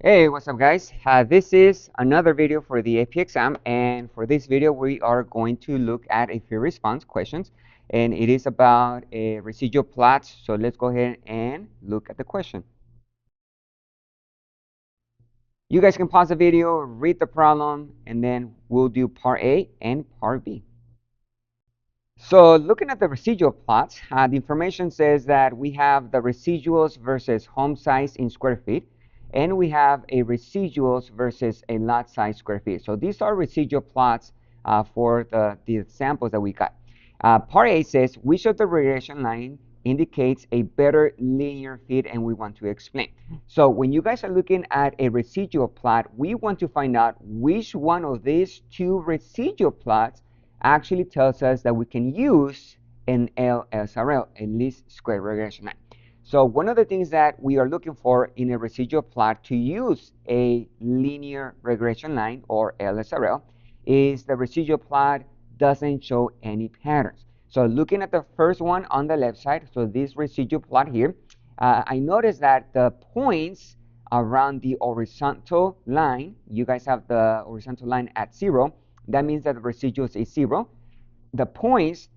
Hey, what's up guys? This is another video for the AP exam, and for this video we are going to look at a few response questions, and it is about a residual plots. So let's go ahead and look at the question. You guys can pause the video, read the problem, and then we'll do part A and part B. So looking at the residual plots, the information says that we have the residuals versus home size in square feet, and we have a residuals versus a lot size square feet. So these are residual plots for the samples that we got. Part A says which of the regression line indicates a better linear fit, and we want to explain. So when you guys are looking at a residual plot, we want to find out which one of these two residual plots actually tells us that we can use an LSRL, a least square regression line. So one of the things that we are looking for in a residual plot to use a linear regression line or LSRL is the residual plot doesn't show any patterns. So looking at the first one on the left side, so this residual plot here, I noticed that the points around the horizontal line, you guys have the horizontal line at 0, that means that the residuals is 0. The points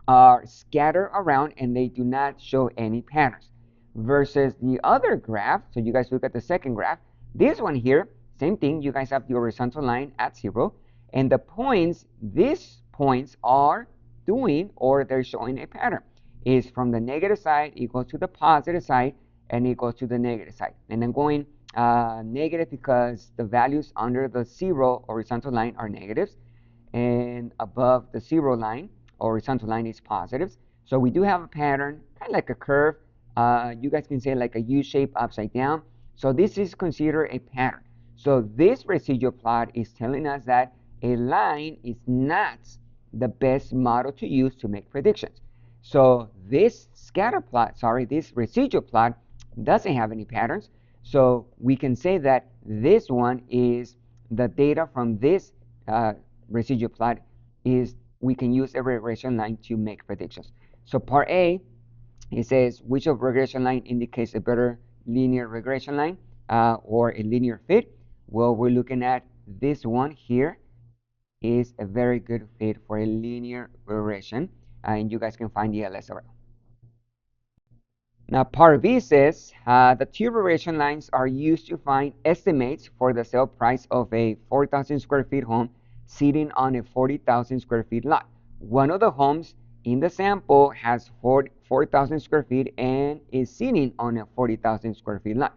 are scattered around and they do not show any patterns. Versus the other graph, so you guys look at the second graph, this one here, same thing, you guys have the horizontal line at 0, and the points, these points are doing, or they're showing a pattern. Is from the negative side, it goes to the positive side, and it goes to the negative side. And I'm going negative because the values under the 0 horizontal line are negatives, and above the 0 line horizontal line is positives. So we do have a pattern, kind of like a curve. You guys can say like a U shape upside down. So this is considered a pattern. So this residual plot is telling us that a line is not the best model to use to make predictions. So this scatter plot, sorry, this residual plot doesn't have any patterns. So we can say that this one is the data from this residual plot is we can use a regression line to make predictions. So part A, it says which of regression line indicates a better linear regression line or a linear fit. Well, we're looking at this one here is a very good fit for a linear regression, and you guys can find the LSRL. Now, part B says the two regression lines are used to find estimates for the sale price of a 4,000 square feet home sitting on a 40,000 square feet lot. One of the homes in the sample has 4,000 square feet and is sitting on a 40,000 square feet lot.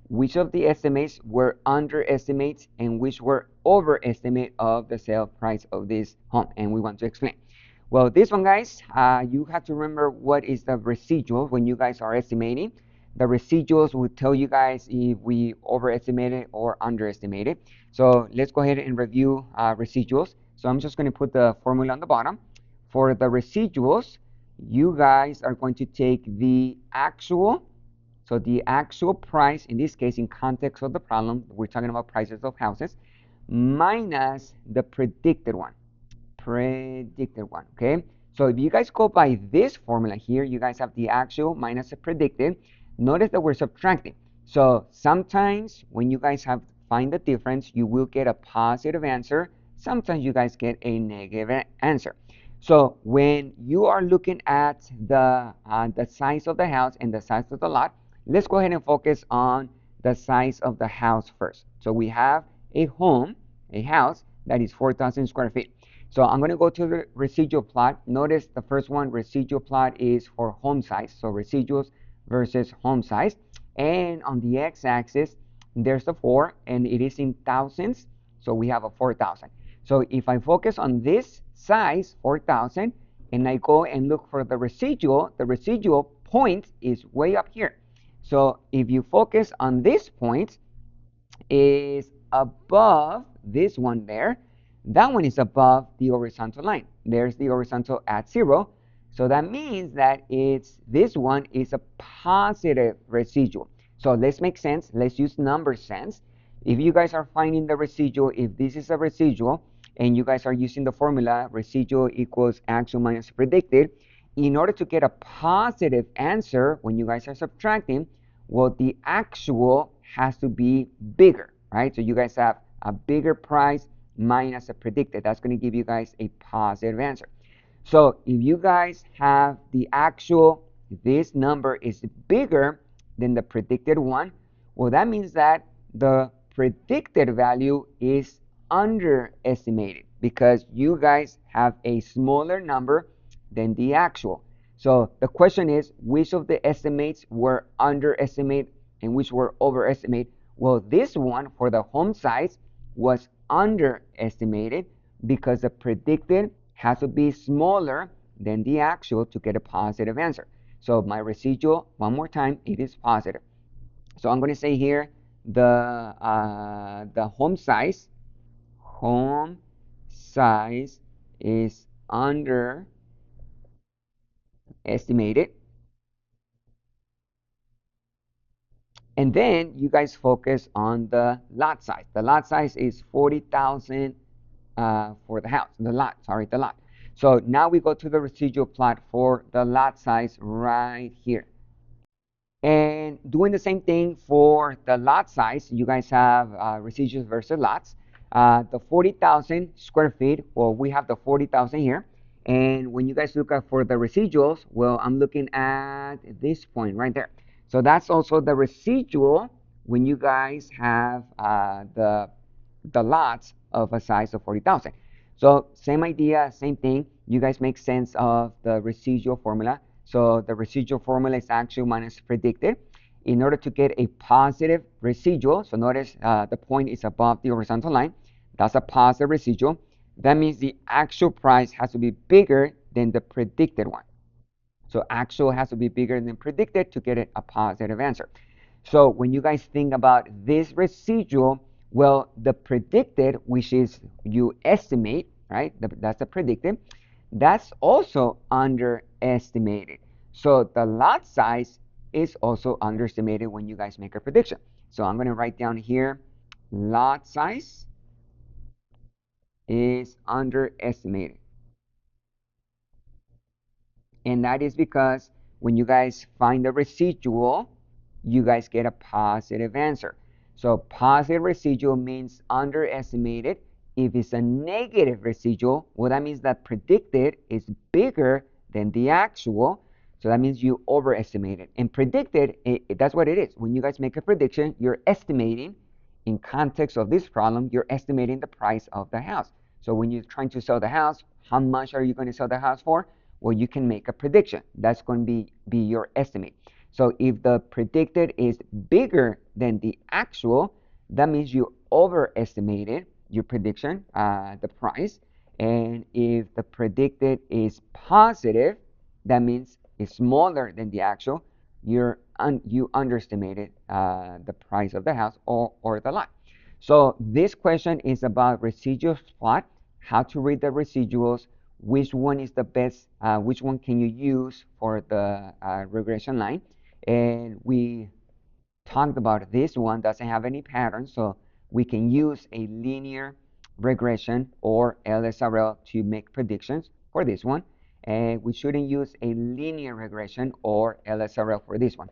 Which of the estimates were underestimates and which were overestimate of the sale price of this home? And we want to explain. Well, this one, guys, you have to remember what is the residual when you guys are estimating. The residuals will tell you guys if we overestimated or underestimated. So let's go ahead and review residuals. So I'm just going to put the formula on the bottom. For the residuals, you guys are going to take the actual, so the actual price, in this case, in context of the problem, we're talking about prices of houses, minus the predicted one. Okay? So if you guys go by this formula here, you guys have the actual minus the predicted. Notice that we're subtracting. So sometimes when you guys have find the difference, you will get a positive answer. Sometimes you guys get a negative answer. So when you are looking at the size of the house and the size of the lot, let's go ahead and focus on the size of the house first. So we have a home, a house that is 4,000 square feet. So I'm going to go to the residual plot. Notice the first one, residual plot, is for home size. So residuals versus home size. And on the x-axis, there's the 4, and it is in thousands. So we have a 4,000. So if I focus on this size, 4,000, and I go and look for the residual point is way up here. So if you focus on this point, is above this one there. That one is above the horizontal line. There's the horizontal at 0. So that means that this one is a positive residual. So let's make sense. Let's use number sense. If you guys are finding the residual, if this is a residual, and you guys are using the formula residual equals actual minus predicted, in order to get a positive answer when you guys are subtracting, well, the actual has to be bigger, right? So you guys have a bigger price minus a predicted. That's going to give you guys a positive answer. So if you guys have the actual, this number is bigger than the predicted one, well, that means that the predicted value is underestimated because you guys have a smaller number than the actual. So the question is, which of the estimates were underestimated and which were overestimated? Well, this one for the home size was underestimated because the predicted has to be smaller than the actual to get a positive answer. So my residual, one more time, it is positive. So I'm going to say here the home size is underestimated. And then you guys focus on the lot size. The lot size is 40,000 for the house, the lot. So now we go to the residual plot for the lot size right here. And doing the same thing for the lot size, you guys have residuals versus lots. The 40,000 square feet, well, we have the 40,000 here. And when you guys look at for the residuals, well, I'm looking at this point right there. So that's also the residual when you guys have the lots of a size of 40,000. So same idea, same thing. You guys make sense of the residual formula. So the residual formula is actual minus predicted. In order to get a positive residual, so notice the point is above the horizontal line. That's a positive residual. That means the actual price has to be bigger than the predicted one. So actual has to be bigger than predicted to get it a positive answer. So when you guys think about this residual, well, the predicted, which is you estimate, right? That's the predicted. That's also underestimated. So the lot size is also underestimated when you guys make a prediction. So I'm going to write down here, lot size is underestimated. And that is because when you guys find the residual, you guys get a positive answer. So positive residual means underestimated. If it's a negative residual, well, that means that predicted is bigger than the actual. So that means you overestimated. And predicted, that's what it is. When you guys make a prediction, you're estimating, in context of this problem, you're estimating the price of the house. So when you're trying to sell the house, how much are you going to sell the house for? Well, you can make a prediction. That's going to be your estimate. So if the predicted is bigger than the actual, that means you overestimated your prediction, the price. And if the predicted is positive, that means it's smaller than the actual. You underestimated the price of the house or the lot. So this question is about residual plot, how to read the residuals, which one is the best, which one can you use for the regression line. And we talked about this one doesn't have any pattern, so we can use a linear regression or LSRL to make predictions for this one. And we shouldn't use a linear regression or LSRL for this one.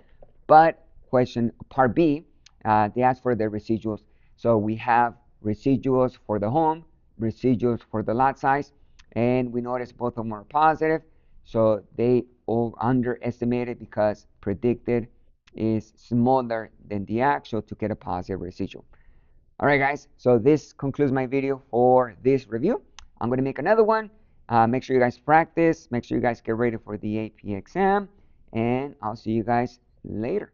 But question part B, they ask for the residuals. So we have residuals for the home, residuals for the lot size, and we notice both of them are positive. So they all underestimated because predicted is smaller than the actual to get a positive residual. All right, guys. So this concludes my video for this review. I'm going to make another one. Make sure you guys practice. Make sure you guys get ready for the AP exam. And I'll see you guys later.